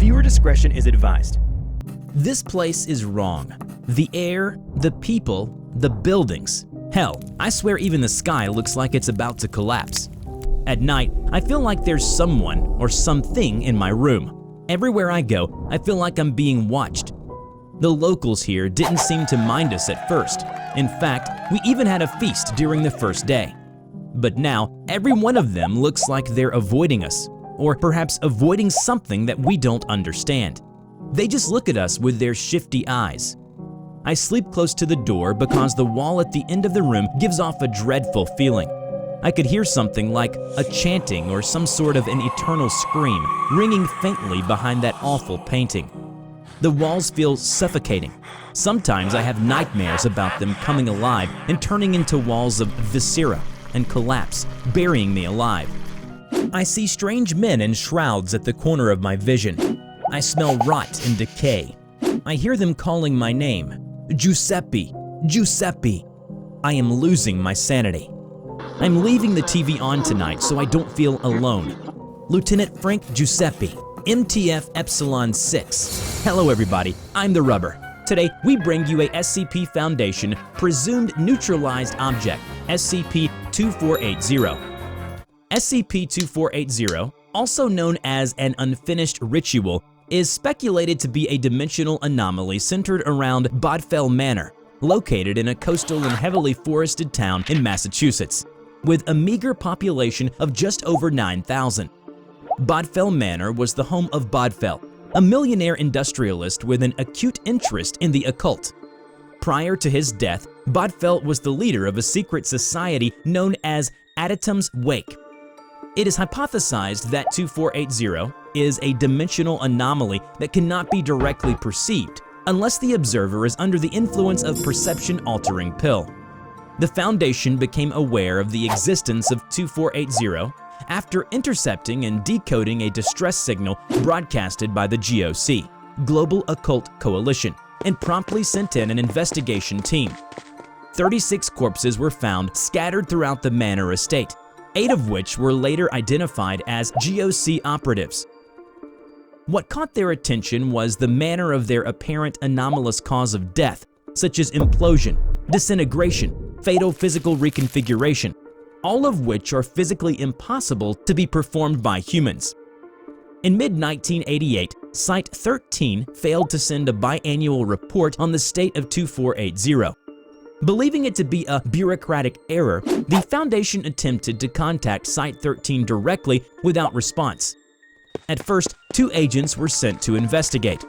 Viewer discretion is advised. This place is wrong. The air, the people, the buildings. Hell, I swear even the sky looks like it's about to collapse. At night, I feel like there's someone or something in my room. Everywhere I go, I feel like I'm being watched. The locals here didn't seem to mind us at first. In fact, we even had a feast during the first day. But now, every one of them looks like they're avoiding us, or perhaps avoiding something that we don't understand. They just look at us with their shifty eyes. I sleep close to the door because the wall at the end of the room gives off a dreadful feeling. I could hear something like a chanting or some sort of an eternal scream ringing faintly behind that awful painting. The walls feel suffocating. Sometimes I have nightmares about them coming alive and turning into walls of viscera and collapse, burying me alive. I see strange men in shrouds at the corner of my vision. I smell rot and decay. I hear them calling my name, Giuseppe, Giuseppe. I am losing my sanity. I'm leaving the TV on tonight so I don't feel alone. Lieutenant Frank Giuseppe, MTF Epsilon 6. Hello everybody, I'm the Rubber. Today, we bring you a SCP Foundation Presumed Neutralized Object, SCP-2480. SCP-2480, also known as an Unfinished Ritual, is speculated to be a dimensional anomaly centered around Bodfell Manor, located in a coastal and heavily forested town in Massachusetts, with a meager population of just over 9,000. Bodfell Manor was the home of Bodfell, a millionaire industrialist with an acute interest in the occult. Prior to his death, Bodfell was the leader of a secret society known as Adytum's Wake. It is hypothesized that 2480 is a dimensional anomaly that cannot be directly perceived unless the observer is under the influence of perception-altering pill. The Foundation became aware of the existence of 2480 after intercepting and decoding a distress signal broadcasted by the GOC, Global Occult Coalition, and promptly sent in an investigation team. 36 corpses were found scattered throughout the manor estate, 8 of which were later identified as GOC operatives. What caught their attention was the manner of their apparent anomalous cause of death, such as implosion, disintegration, fatal physical reconfiguration, all of which are physically impossible to be performed by humans. In mid-1988, Site-13 failed to send a biannual report on the state of 2480. Believing it to be a bureaucratic error, the Foundation attempted to contact Site-13 directly without response. At first, 2 agents were sent to investigate.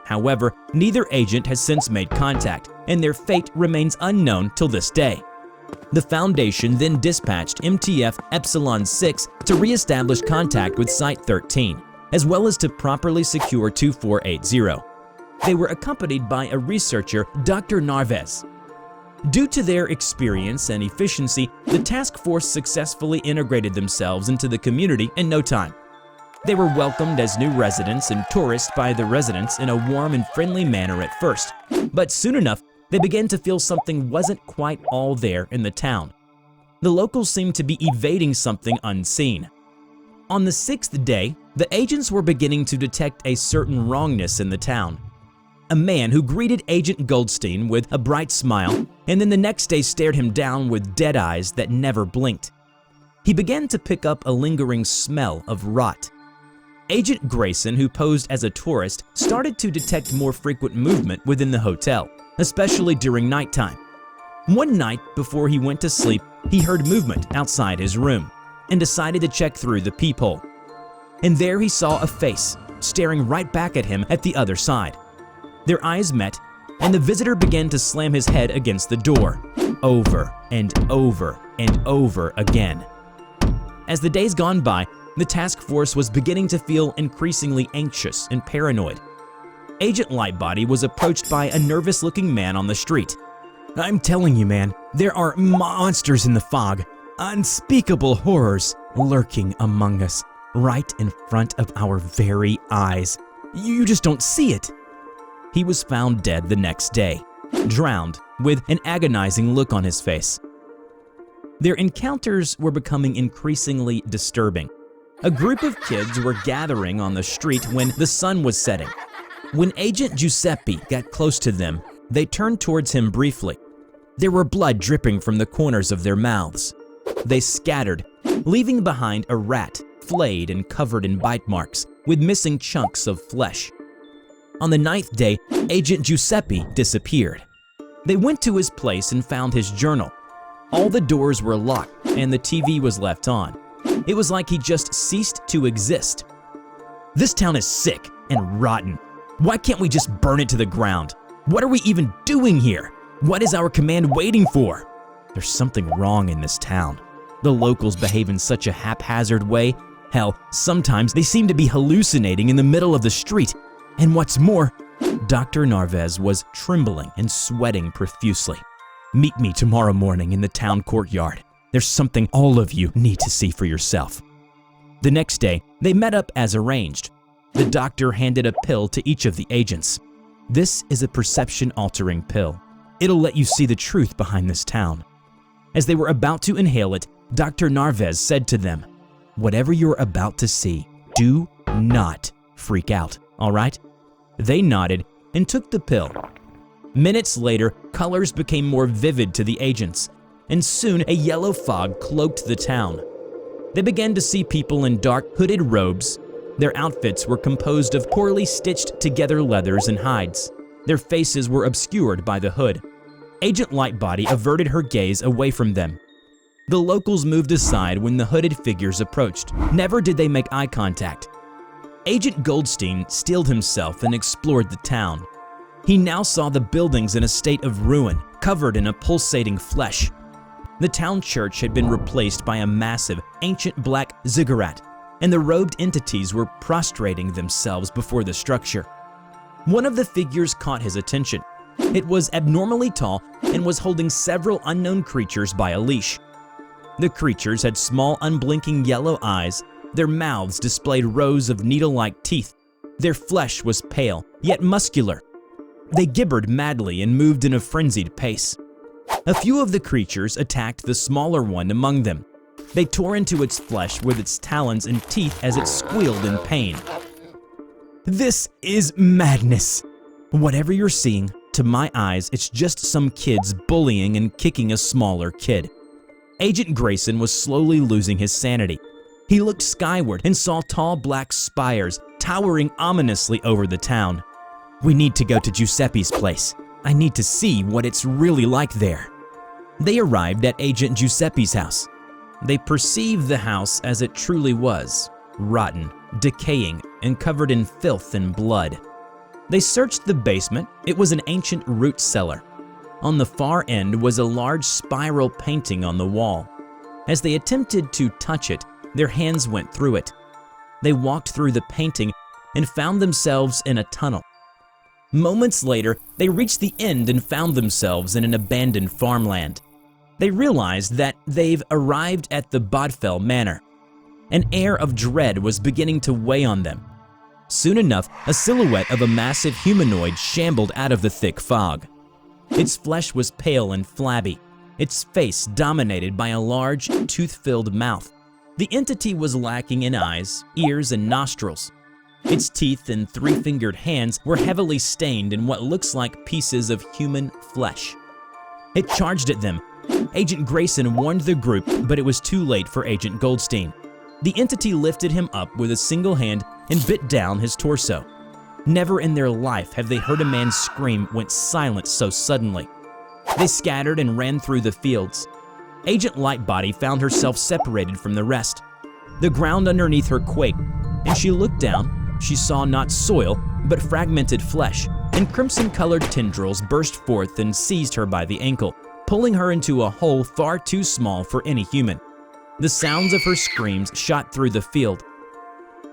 However, neither agent has since made contact, and their fate remains unknown till this day. The Foundation then dispatched MTF Epsilon 6 to re-establish contact with Site-13, as well as to properly secure 2480. They were accompanied by a researcher, Dr. Narvez. Due to their experience and efficiency, the task force successfully integrated themselves into the community in no time. They were welcomed as new residents and tourists by the residents in a warm and friendly manner at first, but soon enough, they began to feel something wasn't quite all there in the town. The locals seemed to be evading something unseen. On the 6th day, the agents were beginning to detect a certain wrongness in the town. A man who greeted Agent Goldstein with a bright smile and then the next day stared him down with dead eyes that never blinked. He began to pick up a lingering smell of rot. Agent Grayson, who posed as a tourist, started to detect more frequent movement within the hotel, especially during nighttime. One night before he went to sleep, he heard movement outside his room and decided to check through the peephole. And there he saw a face staring right back at him at the other side. Their eyes met, and the visitor began to slam his head against the door, over and over and over again. As the days gone by, the task force was beginning to feel increasingly anxious and paranoid. Agent Lightbody was approached by a nervous-looking man on the street. "I'm telling you, man, there are monsters in the fog, unspeakable horrors lurking among us, right in front of our very eyes. You just don't see it." He was found dead the next day, drowned, with an agonizing look on his face. Their encounters were becoming increasingly disturbing. A group of kids were gathering on the street when the sun was setting. When Agent Giuseppe got close to them, they turned towards him briefly. There were blood dripping from the corners of their mouths. They scattered, leaving behind a rat, flayed and covered in bite marks, with missing chunks of flesh. On the 9th day, Agent Giuseppe disappeared. They went to his place and found his journal. All the doors were locked and the TV was left on. It was like he just ceased to exist. This town is sick and rotten. Why can't we just burn it to the ground? What are we even doing here? What is our command waiting for? There's something wrong in this town. The locals behave in such a haphazard way. Hell, sometimes they seem to be hallucinating in the middle of the street. And what's more, Dr. Narvaez was trembling and sweating profusely. Meet me tomorrow morning in the town courtyard. There's something all of you need to see for yourself. The next day, they met up as arranged. The doctor handed a pill to each of the agents. This is a perception-altering pill. It'll let you see the truth behind this town. As they were about to inhale it, Dr. Narvaez said to them, "Whatever you're about to see, do not freak out, all right?" They nodded and took the pill. Minutes later, colors became more vivid to the agents, and soon a yellow fog cloaked the town. They began to see people in dark, hooded robes. Their outfits were composed of poorly stitched together leathers and hides. Their faces were obscured by the hood. Agent Lightbody averted her gaze away from them. The locals moved aside when the hooded figures approached. Never did they make eye contact. Agent Goldstein steeled himself and explored the town. He now saw the buildings in a state of ruin, covered in a pulsating flesh. The town church had been replaced by a massive, ancient black ziggurat, and the robed entities were prostrating themselves before the structure. One of the figures caught his attention. It was abnormally tall and was holding several unknown creatures by a leash. The creatures had small, unblinking yellow eyes. Their mouths displayed rows of needle-like teeth. Their flesh was pale, yet muscular. They gibbered madly and moved in a frenzied pace. A few of the creatures attacked the smaller one among them. They tore into its flesh with its talons and teeth as it squealed in pain. This is madness. Whatever you're seeing, to my eyes, it's just some kids bullying and kicking a smaller kid. Agent Grayson was slowly losing his sanity. He looked skyward and saw tall black spires towering ominously over the town. We need to go to Giuseppe's place. I need to see what it's really like there. They arrived at Agent Giuseppe's house. They perceived the house as it truly was, rotten, decaying, and covered in filth and blood. They searched the basement. It was an ancient root cellar. On the far end was a large spiral painting on the wall. As they attempted to touch it, their hands went through it. They walked through the painting and found themselves in a tunnel. Moments later, they reached the end and found themselves in an abandoned farmland. They realized that they've arrived at the Bodfell Manor. An air of dread was beginning to weigh on them. Soon enough, a silhouette of a massive humanoid shambled out of the thick fog. Its flesh was pale and flabby, its face dominated by a large, tooth-filled mouth. The entity was lacking in eyes, ears, and nostrils. Its teeth and three-fingered hands were heavily stained in what looks like pieces of human flesh. It charged at them. Agent Grayson warned the group, but it was too late for Agent Goldstein. The entity lifted him up with a single hand and bit down his torso. Never in their life have they heard a man's scream went silent so suddenly. They scattered and ran through the fields. Agent Lightbody found herself separated from the rest. The ground underneath her quaked, and she looked down. She saw not soil, but fragmented flesh, and crimson-colored tendrils burst forth and seized her by the ankle, pulling her into a hole far too small for any human. The sounds of her screams shot through the field.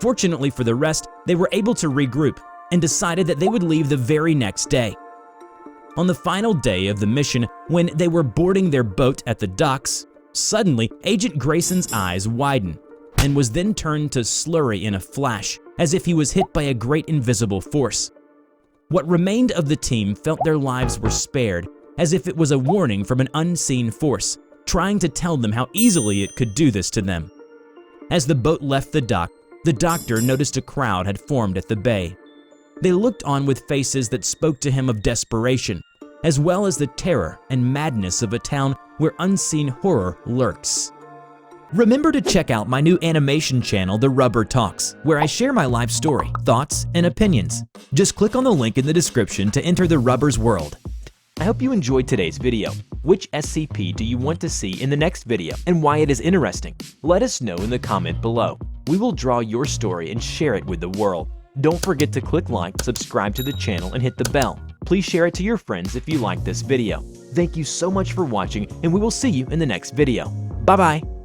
Fortunately for the rest, they were able to regroup and decided that they would leave the very next day. On the final day of the mission, when they were boarding their boat at the docks, suddenly Agent Grayson's eyes widened and was then turned to slurry in a flash, as if he was hit by a great invisible force. What remained of the team felt their lives were spared, as if it was a warning from an unseen force, trying to tell them how easily it could do this to them. As the boat left the dock, the doctor noticed a crowd had formed at the bay. They looked on with faces that spoke to him of desperation, as well as the terror and madness of a town where unseen horror lurks. Remember to check out my new animation channel, The Rubber Talks, where I share my life story, thoughts, and opinions. Just click on the link in the description to enter the Rubber's world. I hope you enjoyed today's video. Which SCP do you want to see in the next video and why it is interesting? Let us know in the comment below. We will draw your story and share it with the world. Don't forget to click like, subscribe to the channel, and hit the bell. Please share it to your friends if you like this video. Thank you so much for watching, and we will see you in the next video. Bye-bye.